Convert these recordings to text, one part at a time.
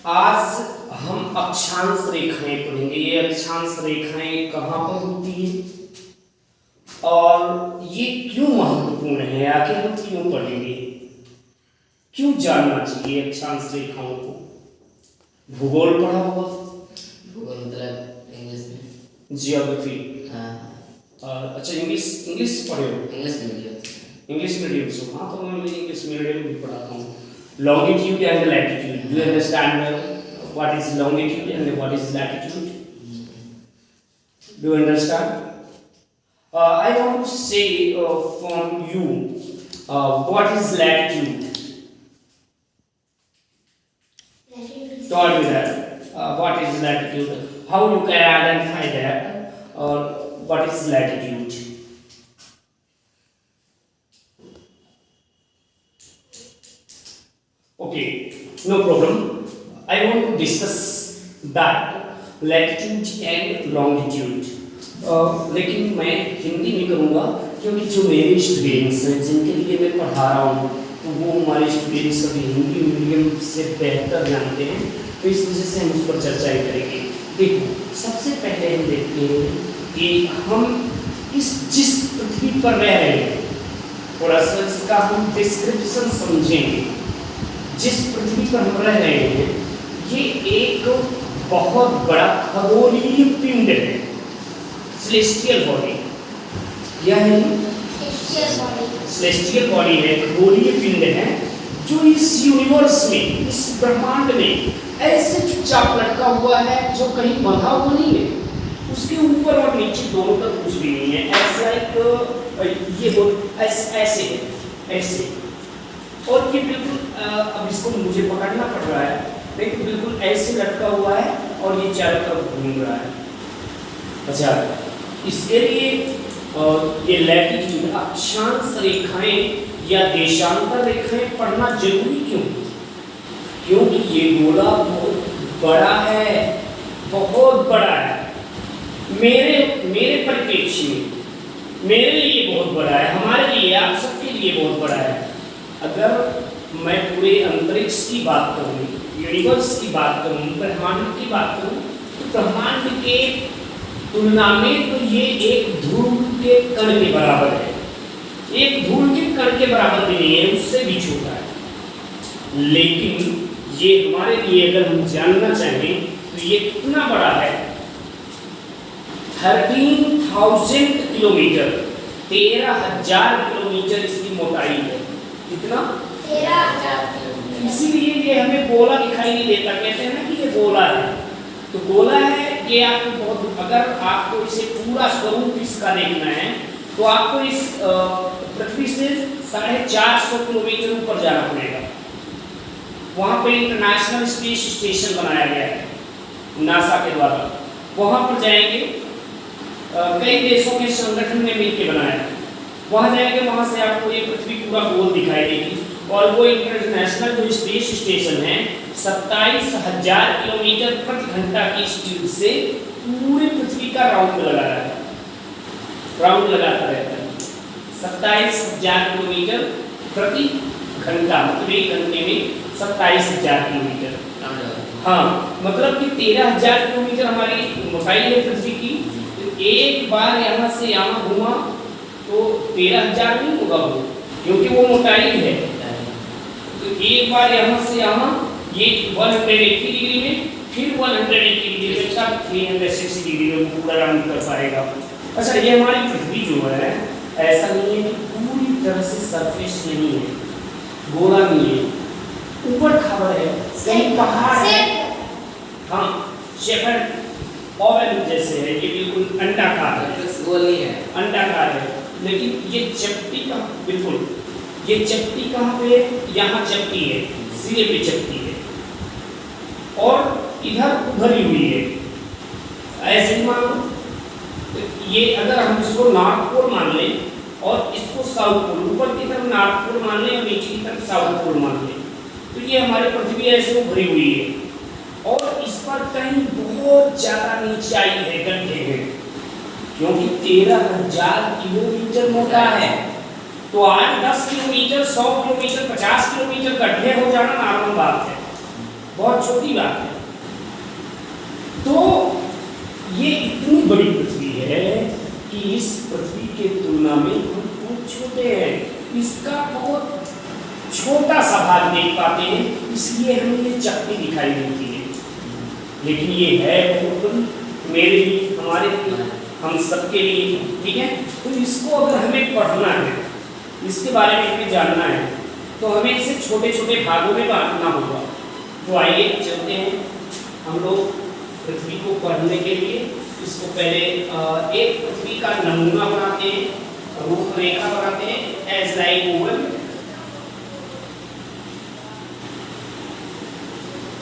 आज हम अक्षांश रेखाएं पढ़ेंगे। ये अक्षांश रेखाएं कहाँ पर होती है और ये क्यों महत्वपूर्ण है, आखिर हम क्यों पढ़ेंगे, क्यों जानना चाहिए अक्षांश रेखाओं को। भूगोल पढ़ा होगा, भूगोल मतलब इंग्लिश में जियोग्राफी। हाँ अच्छा, इंग्लिश पढ़े हो? इंग्लिश मीडियम से। हाँ, तो मैं इंग्लिश मीडियम भी पढ़ाता हूँ। Longitude and latitude. Do you understand what is longitude and what is latitude? Do you understand? I want to say from you what is latitude? Tell me that. What is latitude? How you can identify that? What is latitude? Okay, no problem. I want to discuss that latitude and longitude. लेकिन मैं हिंदी में करूँगा क्योंकि जो मेरे students हैं जिनके लिए मैं पढ़ा रहा हूँ तो वो हमारे स्टूडेंट्स सभी हिंदी मीडियम से बेहतर जानते हैं, तो इस वजह से हम उस पर चर्चाएं करेंगे। देखो, सबसे पहले हम देखते हैं कि हम जिस पृथ्वी पर रह रहे हैं, थोड़ा सा इसका हम डिस्क्रिप्शन समझेंगे। जिस पृथ्वी पर हम रह रहे हैं ये एक बहुत बड़ा खगोलीय पिंड है, सेलेस्टियल बॉडी। यह है सेलेस्टियल बॉडी है, खगोलीय पिंड है जो इस यूनिवर्स में, इस ब्रह्मांड में ऐसे चुपचाप लटका हुआ है जो कहीं बंधा हुआ नहीं है। उसके ऊपर और नीचे दोनों तक कुछ भी नहीं है। ऐसा एक ये ऐसे और ये बिल्कुल अब इसको मुझे पकड़ना पड़ रहा है, लेकिन बिल्कुल ऐसे लटका हुआ है और ये चारों तरफ घूम रहा है। अच्छा, इसके लिए ये लैटिट्यूड अक्षांश रेखाएं या देशांतर रेखाएं पढ़ना जरूरी क्यों? क्योंकि ये गोला बहुत बड़ा है, बहुत बड़ा है। मेरे परिप्रेक्ष्य में मेरे लिए बहुत बड़ा है, हमारे लिए, आप सबके लिए बहुत बड़ा है। अगर मैं पूरे अंतरिक्ष की बात करूँ, यूनिवर्स की बात करूँ, ब्रह्मांड की बात करूँ, तो ब्रह्मांड के तुलना में तो ये एक धूल के कण के बराबर है। एक धूल के कण के बराबर भी नहीं है, उससे भी छोटा है। लेकिन ये हमारे लिए अगर हम जानना चाहें तो ये कितना बड़ा है, 13,000 किलोमीटर, 13,000 किलोमीटर इसकी मोटाई है। कितना? 13,000 किलोमीटर। इसीलिए ये हमें गोला दिखाई नहीं देता, कहते हैं ना कि ये गोला है। तो गोला है ये आपको बहुत, अगर आपको इसे पूरा स्वरूप इसका देखना है तो आपको इस पृथ्वी से 450 किलोमीटर ऊपर जाना पड़ेगा। वहाँ पे इंटरनेशनल स्पेस स्टेशन बनाया गया है नासा के द्वारा, वहाँ पर जाएंगे। कई देशों के संगठन ने मिलकर बनाया, वहाँ जाएंगे, वहाँ से आपको ये पृथ्वी पूरा गोल दिखाई देगी। और वो इंटरनेशनल जो स्पेस स्टेशन है 27,000 किलोमीटर प्रति घंटा की स्पीड से पूरे पृथ्वी का राउंड लगाता रहता है। 27,000 किलोमीटर प्रति घंटा, मतलब एक घंटे में 27,000 किलोमीटर। हाँ, मतलब कि 13,000 किलोमीटर हमारी मोटाई है पृथ्वी की। तो एक बार यहाँ से यहाँ घूमा तो 13,000 नहीं होगा वो, क्योंकि वो मोटाई है। तो एक बार यहाँ से यहाँ ये 180 डिग्री में, फिर 180 डिग्री में, तब 360 डिग्री में पूरा राउंड कर पाएगा। अच्छा, ये हमारी पृथ्वी जो है ऐसा नहीं है कि पूरी तरह से सरफेस नहीं है, गोला नहीं है, ऊपर खबर है, कहीं पहाड़ है। हाँ, शेफर्ड ओवल जैसे है, ये बिल्कुल अंडाकार है, गोल नहीं है, अंडाकार है। लेकिन ये चपटी का बिल्कुल, ये चपटी कहाँ पे है? यहाँ चपटी है, सिरे पे चपटी है और इधर उभरी हुई है। ऐसे ही मानो तो ये, अगर हम इसको नॉर्थ पोल मान लें और इसको साउथ पोल, ऊपर की तरफ नॉर्थ पोल मान लें और नीचे की तरफ साउथ पोल मान लें, तो ये हमारी पृथ्वी ऐसे उभरी हुई है। और इस पर कहीं बहुत ज़्यादा नीचाई है, गड्ढे हैं, क्योंकि 13,000 किलोमीटर मोटा है। तो आज 10 किलोमीटर, 100 किलोमीटर, 50 किलोमीटर गड्ढे हो जाना नॉर्मल बात है। बहुत छोटी बात है। तो ये इतनी बड़ी पृथ्वी है कि इस पृथ्वी के तुलना में हम बहुत छोटे हैं, इसका बहुत छोटा सा भाग देख पाते हैं, इसलिए हमें ये चक्की दिखाई देती है। लेकिन ये है बहुत बड़ी, मेरे लिए, हमारे लिए, हम सबके लिए, ठीक है। तो इसको अगर हमें पढ़ना है, इसके बारे में हमें जानना है, तो हमें इसे छोटे छोटे भागों में बांटना होगा। तो आइए चलते हैं हम लोग पृथ्वी को पढ़ने के लिए। इसको पहले एक पृथ्वी का नमूना बनाते हैं, रूपरेखा बनाते हैं, as like oval,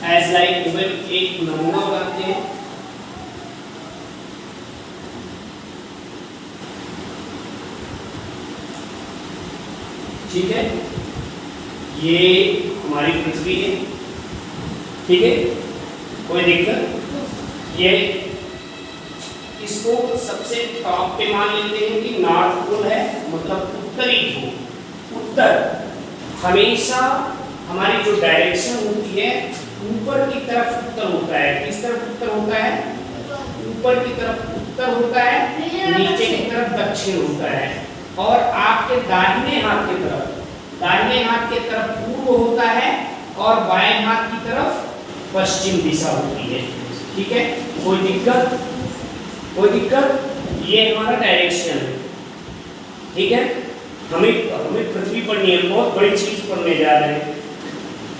as like oval एक नमूना बनाते हैं। ठीक है, ये हमारी पृथ्वी है, ठीक है, कोई दिक्कत? ये इसको सबसे टॉप पे मान लेते हैं कि नॉर्थ पोल है, मतलब उत्तरी ध्रुव। उत्तर हमेशा हमारी जो डायरेक्शन होती है ऊपर की तरफ उत्तर होता है। किस तरफ उत्तर होता है? ऊपर की तरफ उत्तर होता है, नीचे की तरफ दक्षिण होता है। और आपके दाहिने हाथ की तरफ पूर्व होता है और बाएं हाथ की तरफ पश्चिम दिशा होती है। ठीक है, कोई दिक्कत? कोई दिक्कत? ये हमारा डायरेक्शन है, ठीक है। हमें पृथ्वी पढ़नी है, बहुत बड़ी चीज पढ़ने जा रहे हैं।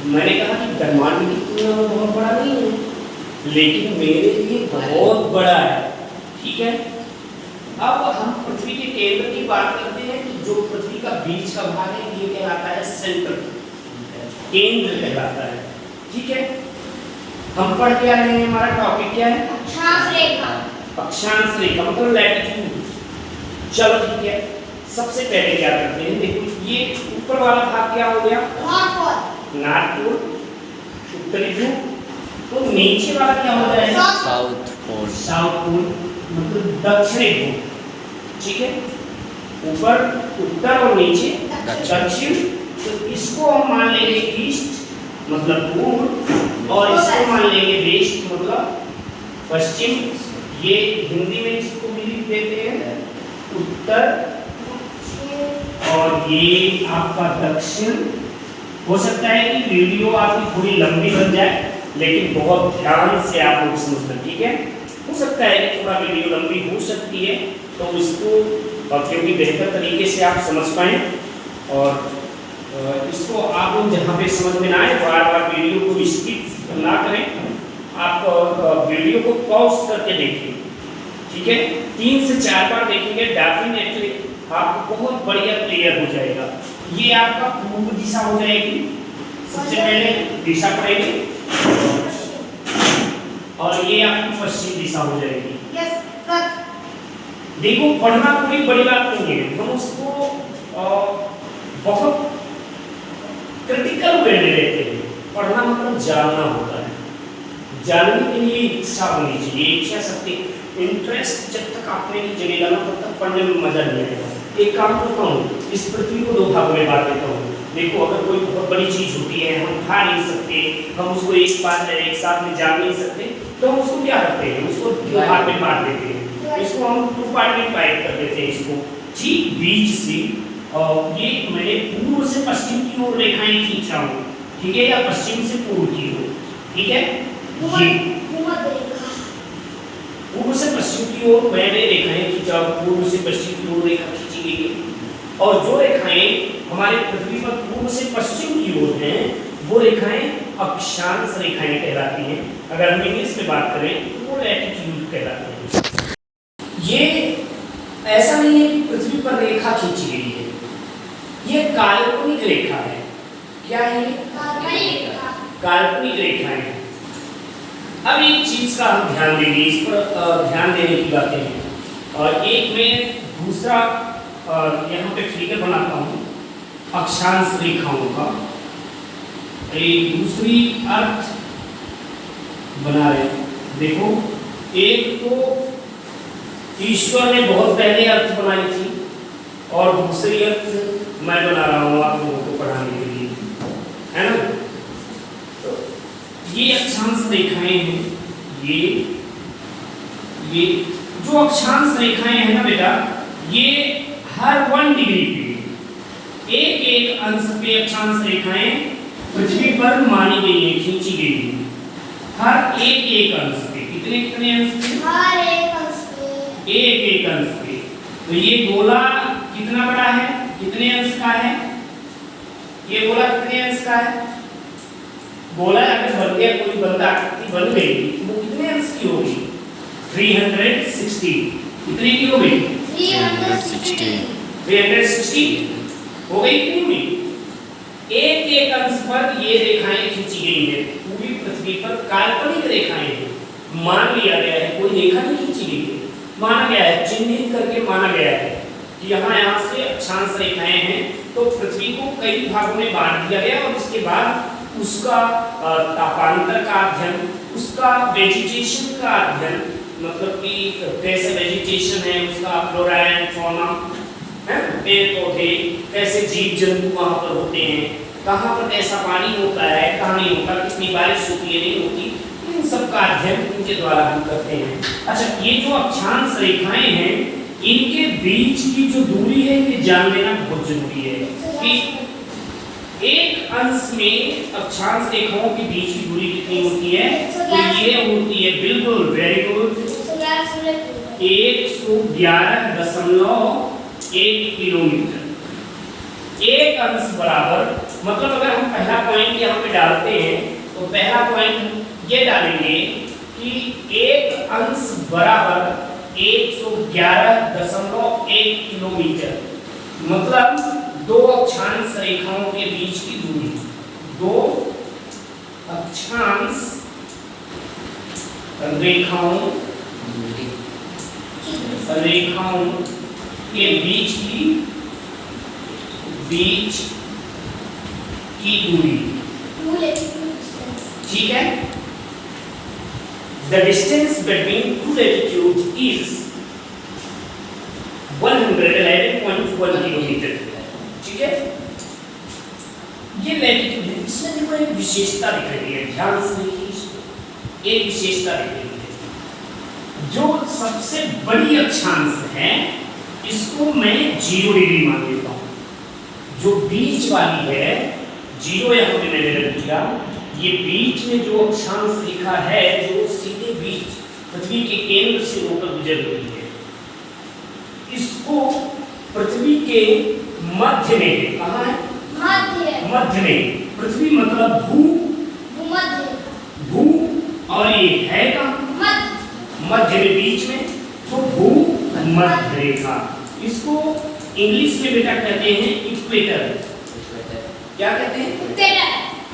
मैंने कहा कि ब्रह्मांड की तुलना में बहुत बड़ा नहीं है, लेकिन मेरे लिए बहुत बड़ा है, ठीक है। अब हम पृथ्वी के केंद्र की बात करते हैं कि जो पृथ्वी का बीच का भाग है ये कहलाता है सेंटर, केंद्र कहलाता है, ठीक है। हम पढ़ के आ रहे हैं, हमारा टॉपिक क्या है? अक्षांश रेखा। अक्षांश रेखा मतलब लैटिट्यूड। चलो ठीक है, सबसे पहले क्या करते हैं, देखो ये ऊपर वाला भाग क्या हो गया? नॉर्थ पोल, उत्तरी ध्रुव। तो नीचे वाला क्या हो जाएगा? South pole. साउथ पोल मतलब दक्षिणी ध्रुव, ठीक है। ऊपर उत्तर और नीचे दक्षिण। तो इसको हम मान लेंगे ईस्ट मतलब पूर्व, और इसको मान लेंगे वेस्ट मतलब पश्चिम। ये हिंदी में इसको भी लिख देते हैं उत्तर, और ये आपका दक्षिण। हो सकता है कि वीडियो आपकी थोड़ी लंबी बन जाए, लेकिन बहुत ध्यान से आप लोग समझना, ठीक है। हो सकता है कि थोड़ा वीडियो लंबी हो सकती है, तो इसको क्योंकि बेहतर तरीके से आप समझ पाएँ, और इसको आप लोग जहाँ पे समझ में ना आए बार बार वीडियो को स्किप ना करें, आप वीडियो को पॉज करके देखिए, ठीक है। 3 से 4 बार देखेंगे, डेफिनेटली आपको बहुत बढ़िया क्लियर हो जाएगा। ये आपका पूर्व दिशा हो जाएगी, सबसे पहले दिशा पड़ेगी, और ये आपकी पश्चिम दिशा हो जाएगी। देखो पढ़ना कोई बड़ी बात नहीं है, हम उसको बहुत क्रिटिकल वे में लेते हैं। पढ़ना मतलब जानना होता है, जानने के लिए इच्छा होनी चाहिए, इच्छा शक्ति, इंटरेस्ट जब तक आपने नहीं जगेगा ना तब तक पढ़ने में मजा नहीं आएगा। एक काम करता हूँ, इस पृथ्वी को 2 भागों में बांट देता हूँ। देखो अगर कोई बहुत बड़ी चीज होती है, हम उठा नहीं सकते, हम उसको एक बार एक साथ में जा नहीं सकते, तो हम उसको क्या करते हैं, उसको 2 भाग में बांट देते हैं। इसको हम 2 पार्ट में डिवाइड कर देते हैं इसको, ठीक बीच से। और ये मैंने पूर्व से पश्चिम की ओर रेखाएं खींचा हूँ, ठीक है, या पश्चिम से पूर्व की ओर, ठीक है। ये पूर्व से पश्चिम की ओर मैंने रेखाएं खींचा, पूर्व से पश्चिम की ओर रेखा खींची गई है। और जो रेखाएं हमारे पृथ्वी पर पूर्व से पश्चिम की ओर हैं, वो रेखाएं अक्षांश रेखाएं कहलाती हैं। अगर हम इंग्लिश में बात करें तो वो लैटिट्यूड कहलाती हैं। ये ऐसा नहीं है कि पृथ्वी पर रेखा खींची गई है, ये काल्पनिक रेखा है। क्या है ये? काल्पनिक रेखाएं हैं। अब एक चीज का हम ध्यान देंगे, इस पर ध्यान देने की बातें हैं। और एक मैं दूसरा यहाँ पे फिगर बनाता हूँ अक्षांश रेखाओं का, एक दूसरी अर्थ बना रहे। देखो एक तो ईश्वर ने बहुत पहले अर्थ बनाई थी, और दूसरी अर्थ मैं बना रहा हूँ आप लोगों को पढ़ाने के लिए, है ना। तो ये अक्षांश रेखाएं हैं, ये जो अक्षांश रेखाएं हैं ना बेटा, ये हर 1 डिग्री पे एक अंश पे अक्षांश रेखाएं पृथ्वी पर मानी गई है, खींची गई है, हर एक अंश पे। कितने अंश पे? हर एक अंश पे। एक अंश पे। तो ये गोला कितना बड़ा है, कितने अंश का है? ये गोला कितने अंश का है? गोला अगर बन गया, कोई बंदा आकृति बन गई, वो कितने अंश की होगी? 360। कितने की हो गई? 360 हो गई कि नहीं हुई? एक अंश पर ये रेखाएं खींची गई हैं, पूरी पृथ्वी पर काल्पनिक रेखाएं हैं। मान लिया गया है, कोई रेखा नहीं खींची गई है, माना गया है, चिन्हित करके माना गया है कि यहाँ से अक्षांश रेखाएं हैं। तो पृथ्वी को कई भागों में बांट दिया गया और उसके बाद उसका तापांतर का अध्ययन, उसका वेजिटेशन का अध्ययन, मतलब कि कैसे वेजिटेशन है, उसका फ्लोरा एंड फौना, पेड़ पौधे, कैसे जीव जंतु वहाँ पर होते हैं, कहाँ पर कैसा पानी होता है, कहाँ नहीं होता, कितनी बारिश होती है, नहीं होती, इन सब का अध्ययन इनके द्वारा हम करते हैं। अच्छा, ये जो अक्षांश रेखाएं हैं, इनके बीच की जो दूरी है, ये जान लेना बहुत जरूरी है कि एक अंश में अक्षांश रेखाओं के बीच की दूरी कितनी होती है? तो ये होती है, बिल्कुल, वेरी गुड, 111.1 किलोमीटर। एक अंश बराबर, मतलब अगर हम पहला पॉइंट यहाँ पे डालते हैं तो पहला पॉइंट ये डालेंगे कि एक अंश बराबर 111.1 किलोमीटर, मतलब दो अक्षांश रेखाओं के बीच की दूरी, दो अक्षांश रेखाओं के बीच की दूरी, ठीक है। The distance between two latitudes is 111.1 kilometre, ठीक है। ये लैटिट्यूड है, इसमें देखो एक विशेषता दिख रही है, ध्यान से देखिए, इसमें एक विशेषता दिख रही है। जो सबसे बड़ी अक्षांश है, इसको मैं 0 डिग्री मान लेता हूँ। जो बीच वाली है, 0 यहाँ पे मैंने रख दिया। ये बीच में जो अक्षांश रेखा है, जो सीधे बीच पृथ्वी के केंद्र से होकर गुजर रही है, इसको पृथ्वी के मध्य में, कहाँ है? मध्य में। पृथ्वी मतलब भू, और ये है कहाँ? मध्य में, बीच में, तो भू मध्य रेखा। इसको इंग्लिश में बेटा कहते हैं इक्वेटर। क्या कहते हैं?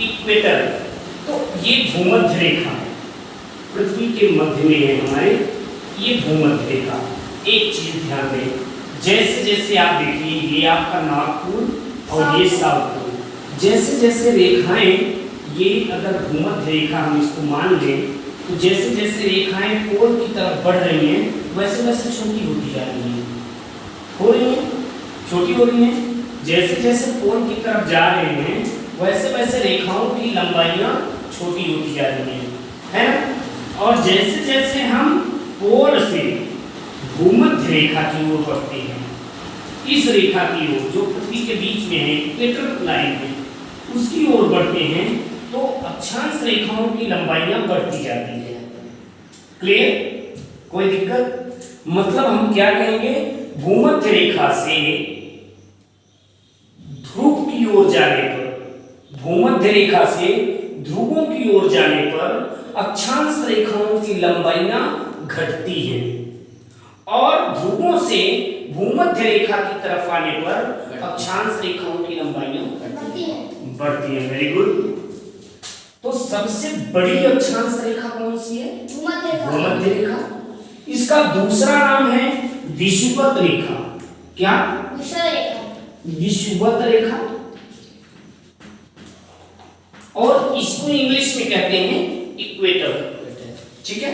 इक्वेटर। तो ये भूमध्य रेखा है, पृथ्वी के मध्य में है हमारे, ये भूमध्य रेखा। एक चीज ध्यान दें, जैसे जैसे आप देखिए, ये आपका नॉर्थ पोल और ये साउथ पोल, जैसे जैसे रेखाएं, ये अगर भूमध्य रेखा हम इसको मान लें, तो जैसे जैसे रेखाएं पोल की तरफ बढ़ रही हैं, वैसे वैसे छोटी होती जा रही हैं, हो रही हैं, छोटी हो रही हैं। जैसे जैसे पोल की तरफ जा रहे हैं, वैसे वैसे रेखाओं की लंबाइयां छोटी होती जा रही हैं, है ना। और जैसे जैसे हम पोल से भूमध्य रेखा की ओर बढ़ते हैं, इस रेखा की ओर जो पृथ्वी के बीच में है, इक्वेटर लाइन में, उसकी ओर बढ़ते हैं, तो अक्षांश रेखाओं की लंबाइयां बढ़ती जाती है। क्लियर? कोई दिक्कत? मतलब हम क्या कहेंगे, भूमध्य रेखा से ध्रुव की ओर जाने पर, भूमध्य रेखा से ध्रुवों की ओर जाने पर अक्षांश रेखाओं की लंबाइयां घटती हैं, और ध्रुवों से भूमध्य रेखा की तरफ आने पर अक्षांश रेखाओं की लंबाइयां बढ़ती हैं। Very good. तो सबसे बड़ी अक्षांश रेखा कौन सी है? भूमध्य रेखा। इसका दूसरा नाम है विषुवत रेखा। क्या? विषुवत रेखा। और इसको इंग्लिश में कहते हैं इक्वेटर, ठीक है।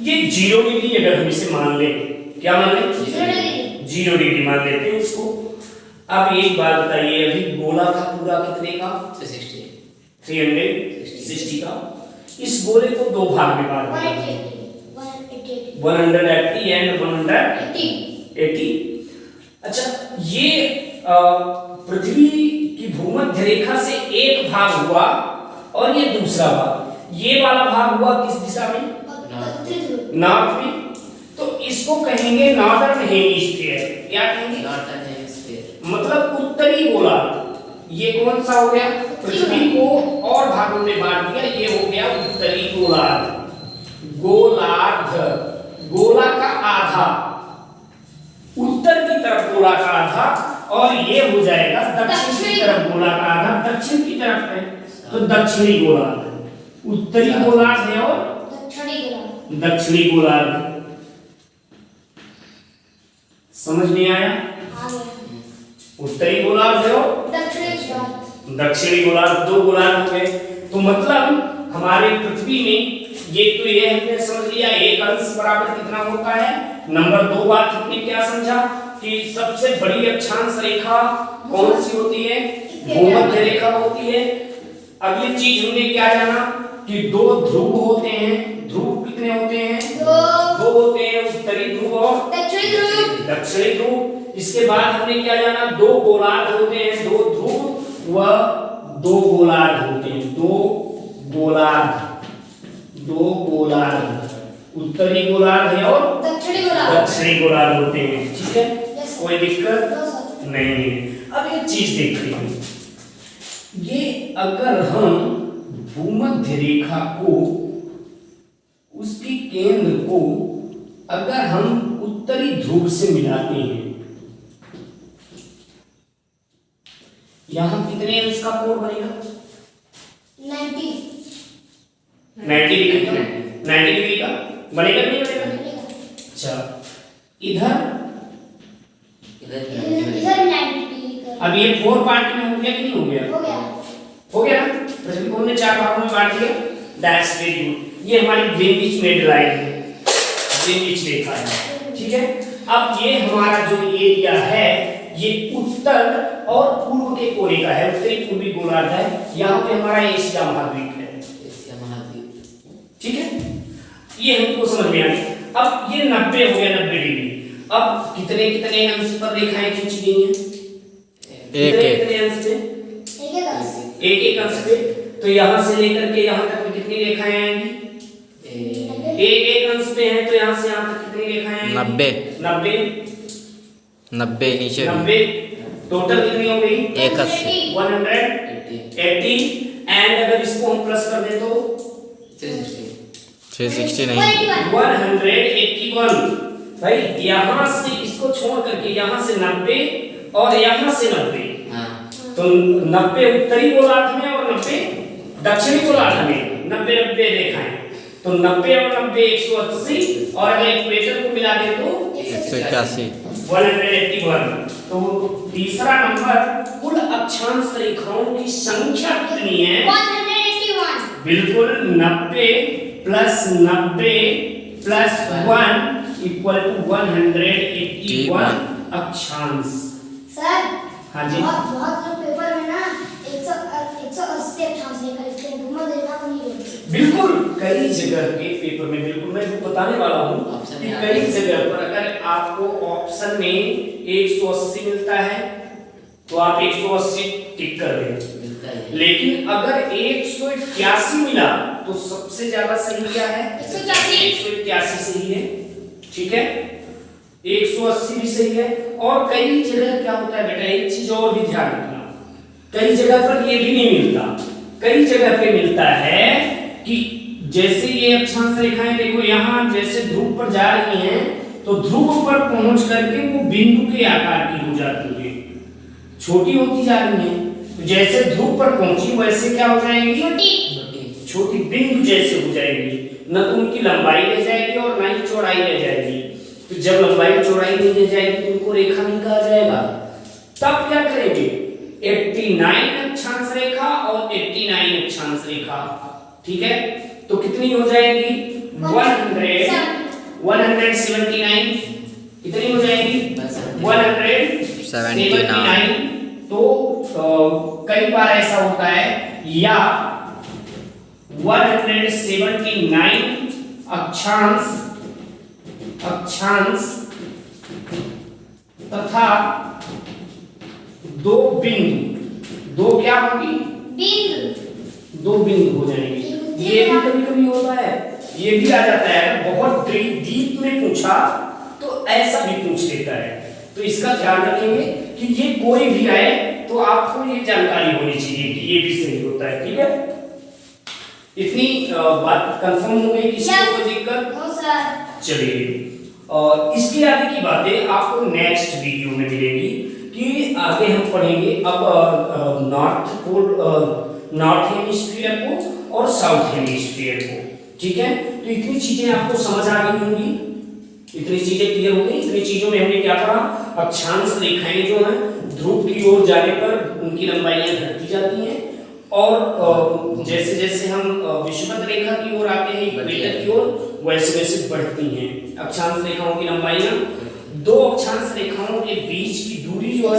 ये 0 डिग्री अगर हम इसे मान लें, क्या मान लें? 0 डिग्री मान लेते हैं इसको। अब एक बात बताइए, अभी गोला था पूरा कितने का? 360 का। इस गोले को दो भाग में बांट दिया, 180 एंड 180। अच्छा, ये पृथ्वी की भूमध्य रेखा से एक भाग हुआ और ये दूसरा भाग, ये वाला भाग हुआ किस दिशा में? नॉर्थ में। तो इसको कहेंगे नॉर्दर्न हेमिस्फीयर। क्या कहेंगे? नॉर्थर्न हेमिस्फीयर, मतलब उत्तरी गोलार्ध। ये कौन सा हो गया? पृथ्वी को और भागों में बांट दिया, ये हो गया उत्तरी गोलार्ध। गोलार्ध, गोला का आधा, उत्तर की तरफ गोला का आधा, और ये हो जाएगा दक्षिण की तरफ गोला का आधा। दक्षिण की तरफ है तो दक्षिणी गोलार्ध। उत्तरी गोलार्ध है और दक्षिणी गोलार्ध। समझ में आया? उत्तरी गोलार्ध है और दक्षिणी गोलार्ध, दो गोलार्ध हो गए। तो मतलब हमारे पृथ्वी में ये तो ये हमने समझ लिया, एक अंश बराबर कितना होता है। नंबर 2 बात हमने क्या समझा कि सबसे बड़ी अक्षांश रेखा कौन सी होती है? भूमध्य रेखा होती है। अगली चीज हमने क्या जाना कि दो ध्रुव होते हैं। ध्रुव कितने होते हैं? दो होते हैं, उत्तरी ध्रुव और दक्षिणी ध्रुव। इसके बाद हमने क्या जाना? दो गोलार्ध होते हैं, दो ध्रुव व दो गोलार्ध होते हैं। दो गोलार्ध, उत्तरी गोलार्ध है और दक्षिणी गोलार्ध होते हैं। ठीक है, कोई दिक्कत नहीं है। अब एक चीज देखते हैं, ये अगर हम भूमध्य रेखा को, उसके केंद्र को अगर हम उत्तरी ध्रुव से मिलाते हैं, यहां कितने अंश का कोण बनेगा? 90 डिग्री का। 90 डिग्री का बनेगा नहीं बनेगा? अच्छा, इधर अब ये 4 पार्ट में हो गया कि नहीं हो गया? हो गया ना? पृथ्वी को हमने 4 भागों में बांट दिया। That's very good. ये हमारी ग्रीनविच मेड लाइन है, ग्रीनविच रेखा है। ठीक है, अब ये हमारा जो एरिया है ये उत्तर और पूर्व के कोने का है, उत्तरी पूर्वी गोलार्ध है। यहाँ पे हमारा एशिया महाद्वीप है। ठीक है, ये हमको समझ में आ गया। अब ये 90 हो गया, 90 डिग्री। अब कितने कितने अंश पर रेखाएं खींची गई हैं? कितने अंश पे? एक अंश पे। तो यहाँ से लेकर के यहाँ तक कितनी रेखाएं आएंगी? एक अंश पे है तो यहाँ से यहाँ तक कितनी रेखाएं आएंगी? 90 नीचे 90। टोटल कितनी हो गई? 180 एंड अगर इसको हम प्लस कर दें तो 360 नहीं, 181। भाई यहाँ से इसको छोड़ करके यहाँ से 90 और यहाँ से 90, तो 90 उत्तरी गोलार्ध में और 90 दक्षिणी गोलार्ध में। 90 रेखाएं, तो 90 और 90 180, और अगर इक्वेटर को मिला दे तो 181। 181। तो तीसरा नंबर, कुल अक्षांश रेखाओं की संख्या कितनी है? 181। बिल्कुल, 90 प्लस 90 प्लस 1 इक्वल टू 181 अक्षांश। सर, हाँ जी, बहुत लोग पेपर में ना 180 अक्षांश लिखते हैं, भूमध्य रेखा को नहीं लिखते। बिल्कुल, कई जगह के पेपर में, बिल्कुल मैं जो बताने वाला हूँ कि कई जगह पर अगर आपको ऑप्शन में 180 मिलता है तो आप 180 टिक कर दें, लेकिन अगर 181 मिला तो सबसे ज्यादा सही क्या है? 181 सही है। ठीक है, 180 भी सही है। और कई जगह क्या होता है बेटा, एक चीज और भी ध्यान रखना, कई जगह पर ये भी नहीं मिलता। कई जगह पे मिलता है कि जैसे ये अक्षांश रेखाएं देखो, यहाँ जैसे ध्रुव पर जा रही हैं तो ध्रुव पर पहुंच करके वो बिंदु के आकार की हो जाती है, छोटी होती जा रही है। तो जैसे ध्रुव पर पहुंची वैसे क्या हो जाएंगी? छोटी बिंदु जैसे हो जाएगी। न तो उनकी लंबाई रह जाएगी और न ही चौड़ाई रह जाएगी। तो जब लंबाई चौड़ाई नहीं रह जाएगी तो उनको रेखा नहीं कहा जाएगा। तब क्या करेंगे? 89 अक्षांश रेखा और 89 अक्षांश रेखा। ठीक है, तो कितनी हो जाएगी? 179। कितनी हो जाएगी? 179। तो कई बार ऐसा होता है, या 179 अक्षांश तथा 2 बिंदु, 2 क्या होगी? बिंदु, 2 बिंदु हो जाएंगे। ये भी कभी कभी होता है, ये भी आ जाता है, बहुत डीप में पूछा तो ऐसा भी पूछ लेता है, तो इसका ध्यान रखेंगे कि ये कोई भी आए तो आपको ये जानकारी होनी चाहिए कि ये भी सही होता है। ठीक है, इतनी बात कंफर्म हो गई, किसी को कोई दिक्कत? No sir. चलिए, और इसके आगे की बातें आपको नेक्स्ट वीडियो में मिलेगी कि आगे हम पढ़ेंगे अब नॉर्थ हेमिस्फीयर को और साउथ हेमिस्फीयर को। ठीक है, तो इतनी चीजें आपको समझ आ गई होंगी, इतनी चीजें क्लियर हो गई। इतनी चीजों में हमने क्या पढ़ा? अक्षांश रेखाएं जो हैं ध्रुव की ओर जाने पर उनकी लंबाइयां घटती जाती हैं, और जैसे जैसे हम विषुवत रेखा की ओर आते हैं, इक्वेटर की ओर, वैसे वैसे बढ़ती हैं अक्षांश रेखाओं की लंबाइयां। 2 अक्षांश रेखाओं के बीच की दूरी जो है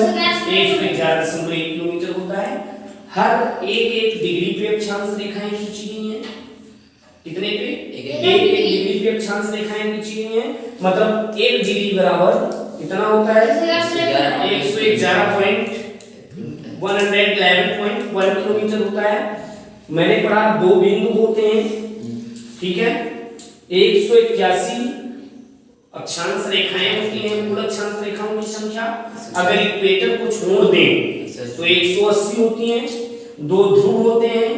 111.1 किलोमीटर होता है। हर एक डिग्री पे अक्षांश रेखाएं खींची गई हैं। कितने पे? 1 डिग्री पे अक्षांश रेखाएं खींची गई हैं, मतलब 1 डिग्री बराबर कितना होता है? 111.1 किलोमीटर होता है। मैंने पढ़ा 2 बिंदु होते हैं। ठीक है, 181 अक्षांश रेखाएं होती हैं, कुल अक्षांश रेखाओं की संख्या। अगर इक्वेटर को छोड़ दें तो 180 होती हैं। 2 ध्रुव होते हैं,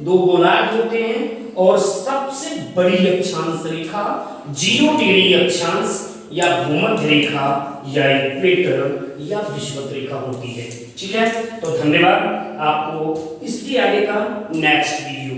2 गोलार्ध होते हैं, और सबसे बड़ी अक्षांश रेखा 0 डिग्री अक्षांश या भूमध्य रेखा या इक्वेटर या विषुवत रेखा होती है। ठीक है, तो धन्यवाद, आपको इसके आगे का नेक्स्ट वीडियो